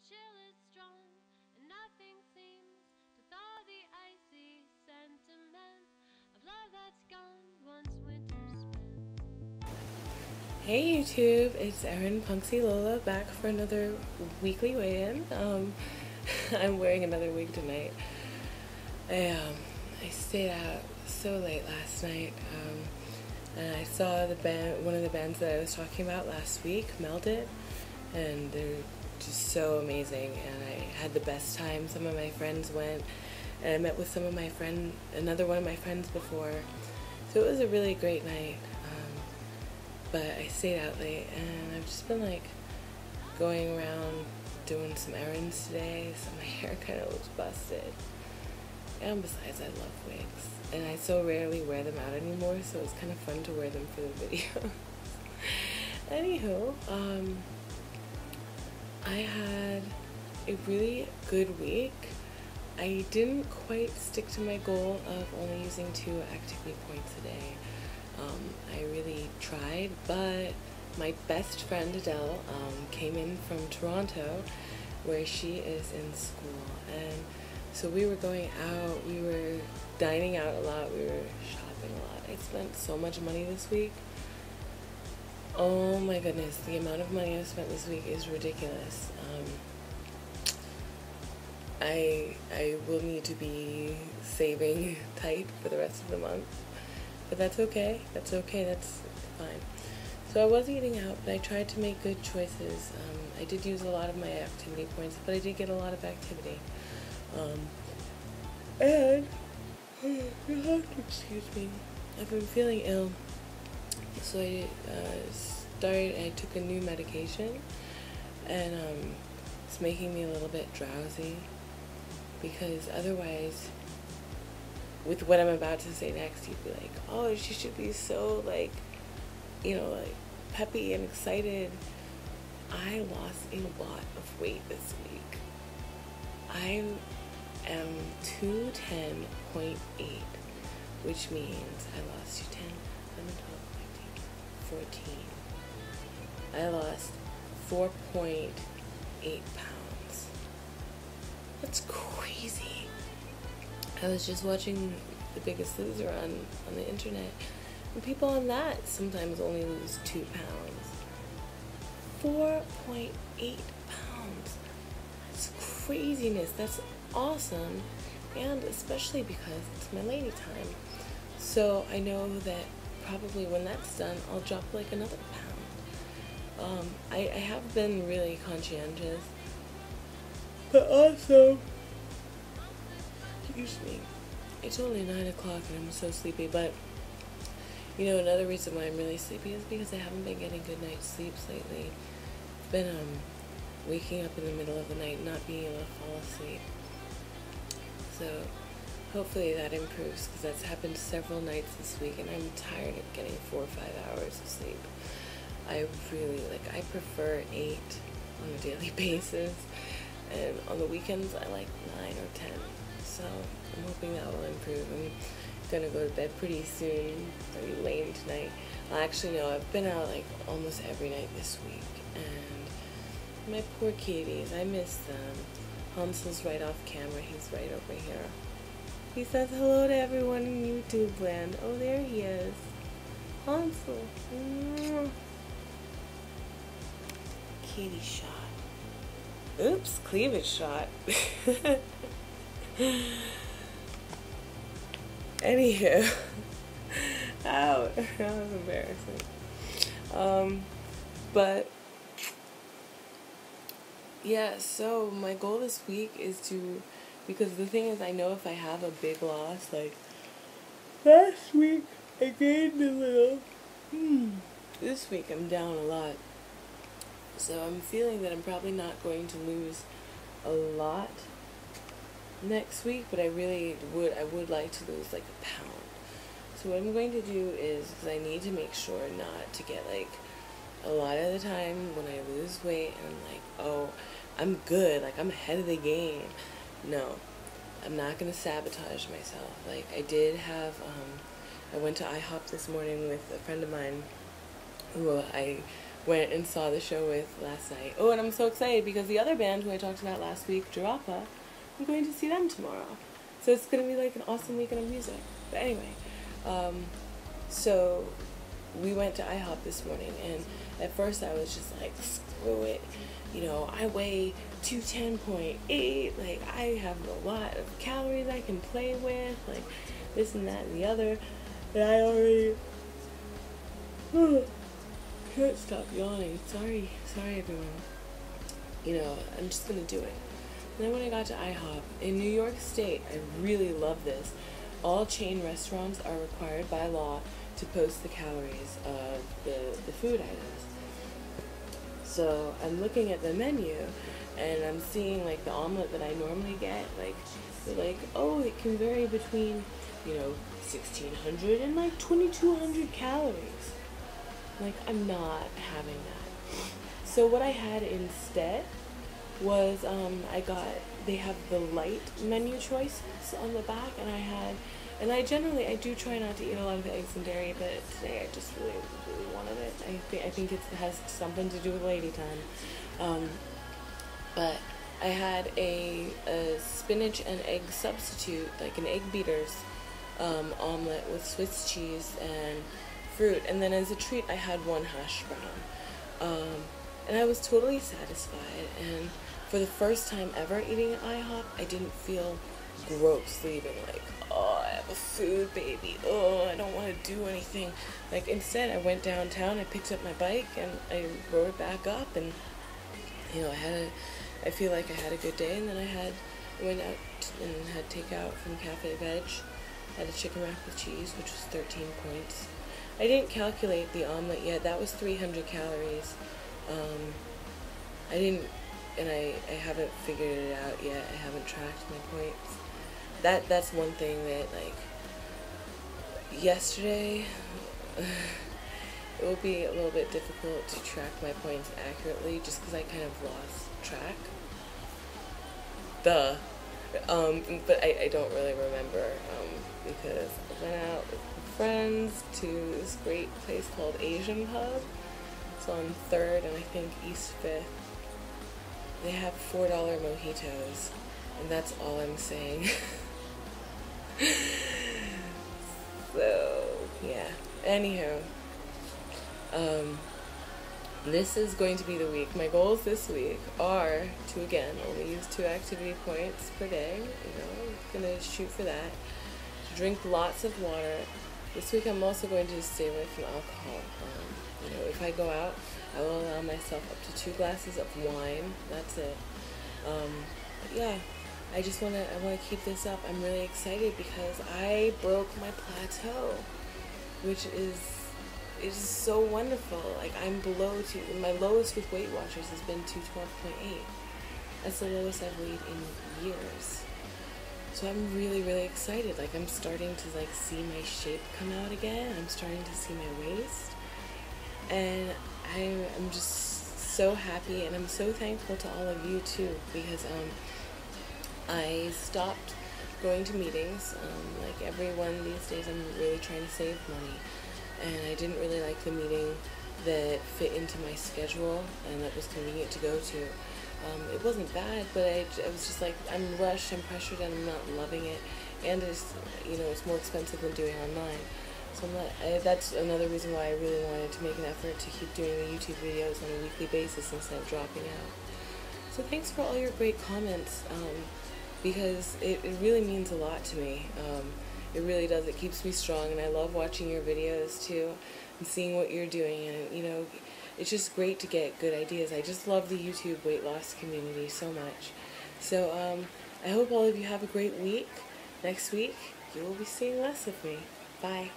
chill is strong, and nothing seems to thaw the icy sentiment of love that's gone once winter spent. Hey YouTube, it's Erin Punksy Lola back for another weekly weigh-in. I'm wearing another wig tonight. I stayed out so late last night, and I saw one of the bands that I was talking about last week, Melded, and they're just so amazing. And I had the best time. Some of my friends went, and I met with another one of my friends before, so it was a really great night. But I stayed out late, and I've just been like going around doing some errands today, so my hair kind of looks busted. And besides, I love wigs, and I so rarely wear them out anymore, so it's kind of fun to wear them for the videos. Anywho, I had a really good week. I didn't quite stick to my goal of only using 2 activity points a day. I really tried, but my best friend Adele came in from Toronto, where she is in school, and so we were going out, we were dining out a lot, we were shopping a lot. I spent so much money this week. Oh my goodness, the amount of money I've spent this week is ridiculous. I will need to be saving tight for the rest of the month. But that's okay, that's fine. So I was eating out, but I tried to make good choices. I did use a lot of my activity points, but I did get a lot of activity. And, excuse me, I've been feeling ill. So I took a new medication, and it's making me a little bit drowsy, because otherwise, with what I'm about to say next, you'd be like, oh, she should be so, like, peppy and excited. I lost a lot of weight this week. I am 210.8, which means I lost 210, 11, 12, 13, 14. I lost 4.8 pounds. That's crazy. I was just watching The Biggest Loser on the internet, and people on that sometimes only lose 2 pounds. 4.8 pounds. That's craziness. That's awesome, and especially because it's my lady time. So I know that probably when that's done, I'll drop like another pound. I have been really conscientious, but also, excuse me, it's only 9 o'clock and I'm so sleepy, but another reason why I'm really sleepy is because I haven't been getting good night's sleeps lately. I've been waking up in the middle of the night, not being able to fall asleep. So hopefully that improves, because that's happened several nights this week, and I'm tired of getting 4 or 5 hours of sleep. I prefer 8 on a daily basis, and on the weekends I like 9 or 10. So I'm hoping that will improve. I'm gonna go to bed pretty soon. I'll be lame tonight. Well, actually, no, I've been out like almost every night this week, and my poor kitties, I miss them. Hansel's right off camera. He's right over here. He says hello to everyone in YouTube land. Oh, there he is. Hansel. Kitty shot. Oops, cleavage shot. Anywho, ow, that was embarrassing. But yeah, so my goal this week is because the thing is, I know if I have a big loss, like last week I gained a little, this week I'm down a lot. So I'm feeling that I'm probably not going to lose a lot next week, but I would like to lose like a pound. So what I'm going to do is, because I need to make sure not to get like, a lot of the time when I lose weight and I'm like, oh, I'm good, like I'm ahead of the game. No, I'm not going to sabotage myself. Like I did have, I went to IHOP this morning with a friend of mine who I went and saw the show with last night. Oh, and I'm so excited because the other band who I talked about last week, Jarappa, I'm going to see them tomorrow. So it's going to be like an awesome weekend of music. But anyway, so we went to IHOP this morning, and at first I was just like, screw it. You know, I weigh 210.8, like, I have a lot of calories I can play with, like, this and that and the other, and I already, can't stop yawning, sorry everyone, you know, I'm just gonna do it. And then when I got to IHOP, in New York State, I really love this, all chain restaurants are required by law to post the calories of the food items. So I'm looking at the menu, and I'm seeing like the omelet that I normally get, like they're like, oh, it can vary between, you know, 1,600 and like 2,200 calories. Like, I'm not having that. So what I had instead was they have the light menu choices on the back, and I do try not to eat a lot of eggs and dairy, but today I just really wanted it. I think it has something to do with lady time. But I had a spinach and egg substitute, like an egg beaters omelet with Swiss cheese and fruit, and then as a treat I had one hash brown. And I was totally satisfied, and for the first time ever eating at IHOP, I didn't feel gross leaving, like, oh, I have a food baby, oh, I don't want to do anything. Like, instead I went downtown, I picked up my bike, and I rode it back up, and, you know, I feel like I had a good day, and then I went out and had takeout from Cafe Veg, had a chicken wrap with cheese, which was 13 points. I didn't calculate the omelet yet, that was 300 calories. I haven't figured it out yet. I haven't tracked my points. That's one thing that, like, yesterday, it will be a little bit difficult to track my points accurately just because I kind of lost track. But I don't really remember, because I went out with friends to this great place called Asian Pub. It's on 3rd and I think East 5th. They have $4 mojitos, and that's all I'm saying. So, yeah. Anywho, this is going to be the week. My goals this week are to, again, only use 2 activity points per day. You know, I'm going to shoot for that. To drink lots of water. This week I'm also going to stay away from alcohol. You know, if I go out, I will allow myself up to 2 glasses of wine. That's it. But yeah, I want to keep this up. I'm really excited because I broke my plateau, which is so wonderful. Like, I'm below my lowest with Weight Watchers has been 212.8. That's the lowest I've weighed in years. So I'm really, really excited. Like, I'm starting to, like, see my shape come out again. I'm starting to see my waist. And I'm just so happy, and I'm so thankful to all of you too, because I stopped going to meetings. Like everyone these days, I'm really trying to save money, and I didn't really like the meeting that fit into my schedule and that was convenient to go to. It wasn't bad, but I was just like, I'm rushed, I'm pressured, and I'm not loving it, and it's, you know, it's more expensive than doing online. So that's another reason why I really wanted to make an effort to keep doing the YouTube videos on a weekly basis instead of dropping out. So thanks for all your great comments, because it really means a lot to me. It really does. It keeps me strong, and I love watching your videos too and seeing what you're doing, and, you know, it's just great to get good ideas. I just love the YouTube weight loss community so much. So I hope all of you have a great week. Next week, you will be seeing less of me. Bye.